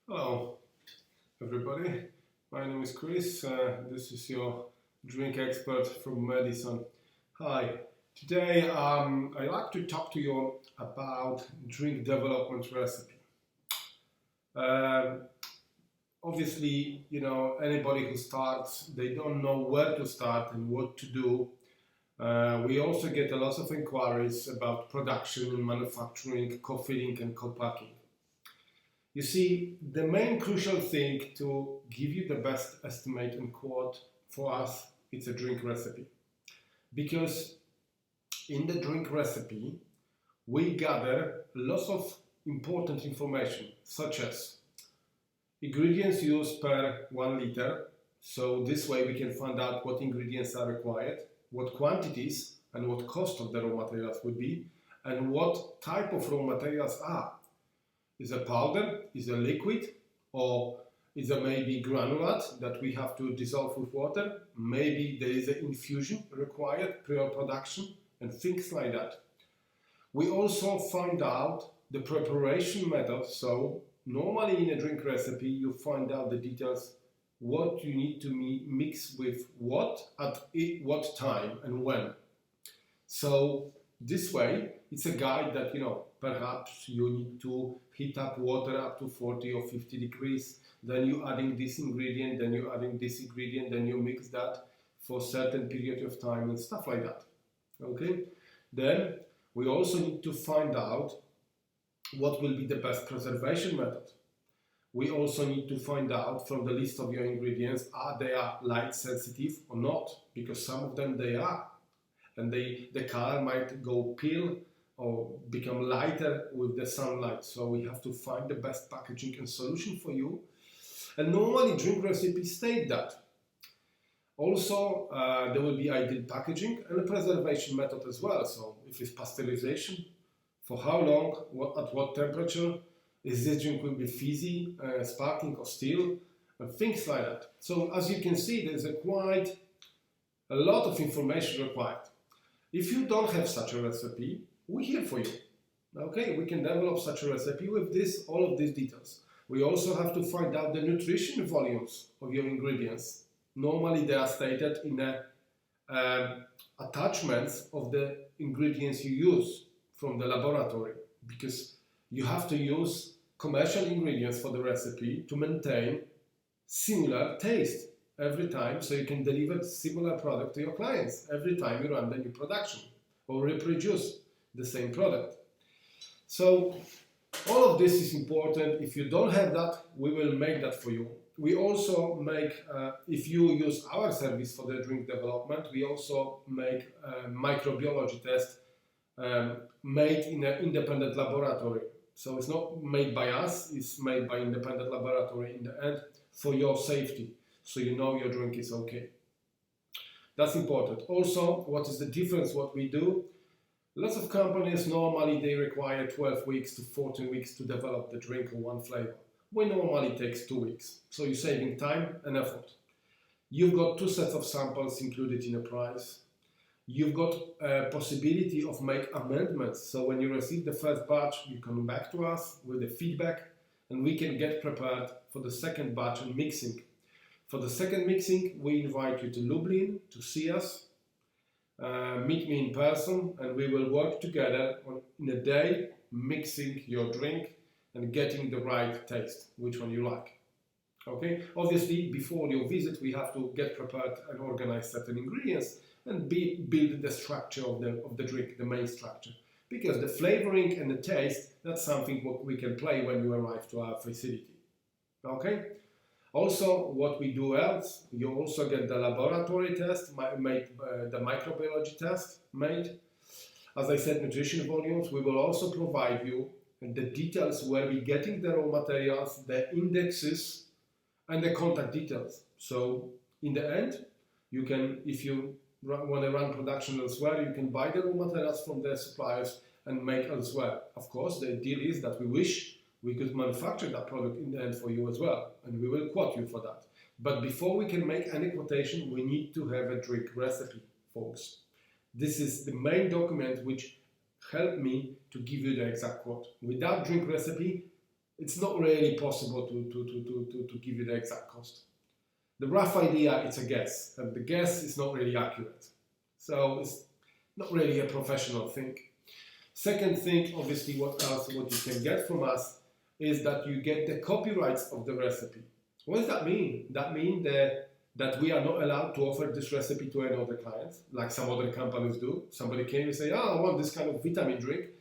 Hello, everybody. My name is Chris. This is your drink expert from Madison. Hi. Today, I'd like to talk to you about drink development recipe. Um Obviously, anybody who starts, they don't know where to start and what to do. We also get a lot of inquiries about production, manufacturing, co-filling, and co-packing. You see, the main crucial thing to give you the best estimate and quote for us, it's a drink recipe. Because in the drink recipe, we gather lots of important information, such as ingredients used per 1 liter. So this way we can find out what ingredients are required, what quantities and what cost of the raw materials would be, and what type of raw materials are. Is a powder, is a liquid, or is a maybe granulate that we have to dissolve with water. Maybe there is an infusion required prior production and things like that. We also find out the preparation method. So normally in a drink recipe you find out the details what you need to mix with what at what time and when. So this way, it's a guide that, perhaps you need to heat up water up to 40 or 50 degrees, then you adding this ingredient, then you adding this ingredient, then you mix that for a certain period of time and stuff like that. Okay? Then we also need to find out what will be the best preservation method. We also need to find out from the list of your ingredients, are they light sensitive or not? Because some of them they are, and the color might go pale or become lighter with the sunlight. So we have to find the best packaging and solution for you. And normally drink recipes state that. Also, there will be ideal packaging and a preservation method as well. So if it's pasteurization, for how long, at what temperature, is this drink will be fizzy, sparkling or still, and things like that. So as you can see, there's quite a lot of information required. If you don't have such a recipe, we're here for you. Okay, we can develop such a recipe with all of these details. We also have to find out the nutrition volumes of your ingredients. Normally they are stated in the attachments of the ingredients you use from the laboratory, because you have to use commercial ingredients for the recipe to maintain similar taste every time, so you can deliver similar product to your clients every time you run the new production or reproduce the same product. So all of this is important. If you don't have that, we will make that for you. We also make, if you use our service for the drink development, we also make a microbiology test made in an independent laboratory. So it's not made by us, it's made by independent laboratory in the end for your safety, so you know your drink is okay. That's important. Also, what is the difference what we do? Lots of companies normally they require 12 weeks to 14 weeks to develop the drink or one flavor. We normally takes 2 weeks, so you're saving time and effort. You've got 2 sets of samples included in the price. You've got a possibility of make amendments. So when you receive the first batch, you come back to us with the feedback and we can get prepared for the second batch and mixing. For the second mixing, we invite you to Lublin to see us, meet me in person, and we will work together in a day mixing your drink and getting the right taste, which one you like. Okay? Obviously, before your visit, we have to get prepared and organize certain ingredients and build the structure of the drink, the main structure. Because the flavoring and the taste, that's something what we can play when you arrive to our facility. Okay? Also, what we do else, you also get the laboratory test, the microbiology test made. As I said, nutrition volumes, we will also provide you the details where we're getting the raw materials, the indexes, and the contact details. So in the end, you can, if you want to run production elsewhere, you can buy the raw materials from the suppliers and make elsewhere. Of course, the deal is that we wish we could manufacture that product in the end for you as well, and we will quote you for that. But before we can make any quotation, we need to have a drink recipe, folks. This is the main document which helped me to give you the exact quote. Without drink recipe, it's not really possible to give you the exact cost. The rough idea, it's a guess, and the guess is not really accurate. So it's not really a professional thing. Second thing, obviously, what you can get from us is that you get the copyrights of the recipe. What does that mean? That means that we are not allowed to offer this recipe to any other clients, like some other companies do. Somebody came and say, "Oh, I want this kind of vitamin drink.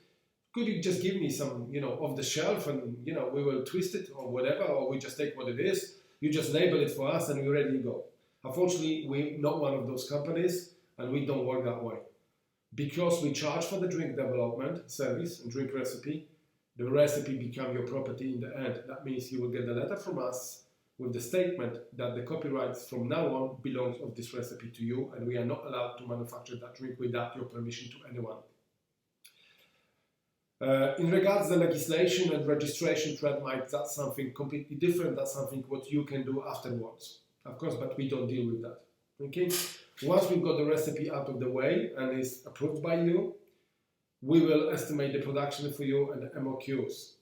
Could you just give me some, off the shelf, and we will twist it or whatever, or we just take what it is. You just label it for us, and we're ready to go." Unfortunately, we're not one of those companies, and we don't work that way. Because we charge for the drink development service and drink recipe, the recipe become your property in the end. That means you will get a letter from us with the statement that the copyrights from now on belongs of this recipe to you, and we are not allowed to manufacture that drink without your permission to anyone. In regards to the legislation and registration trademark, that's something completely different. That's something what you can do afterwards, of course, but we don't deal with that. Okay. Once we've got the recipe out of the way and is approved by you, we will estimate the production for you and the MOQs.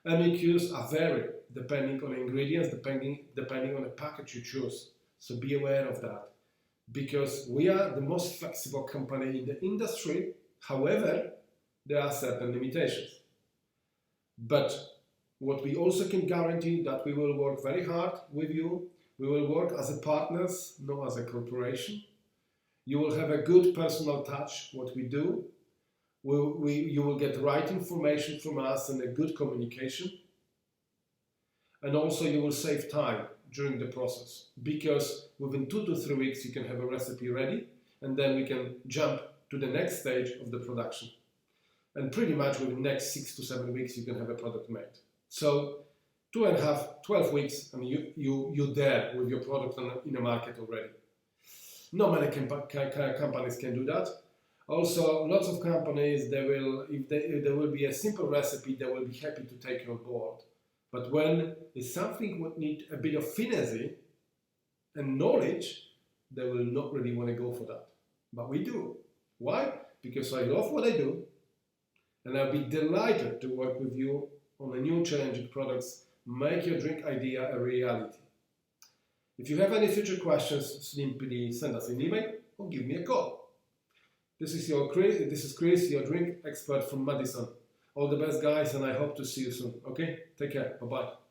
MOQs are varied depending on ingredients, depending on the package you choose. So be aware of that, because we are the most flexible company in the industry. However, there are certain limitations. But what we also can guarantee that we will work very hard with you. We will work as a partners, not as a corporation. You will have a good personal touch, what we do. You will get the right information from us and a good communication. And also you will save time during the process, because within 2 to 3 weeks you can have a recipe ready, and then we can jump to the next stage of the production. And pretty much within the next 6 to 7 weeks you can have a product made. So 2.5, 12 weeks, and you're there with your product in the market already. Not many companies can do that. Also, lots of companies, if there will be a simple recipe, they will be happy to take you on board. But when it's something that needs a bit of finesse and knowledge, they will not really want to go for that. But we do. Why? Because I love what I do, and I'll be delighted to work with you on the new challenging products. Make your drink idea a reality. If you have any future questions, simply send us an email or give me a call. This is Chris, your drink expert from Madison. All the best, guys, and I hope to see you soon. Okay? Take care. Bye-bye.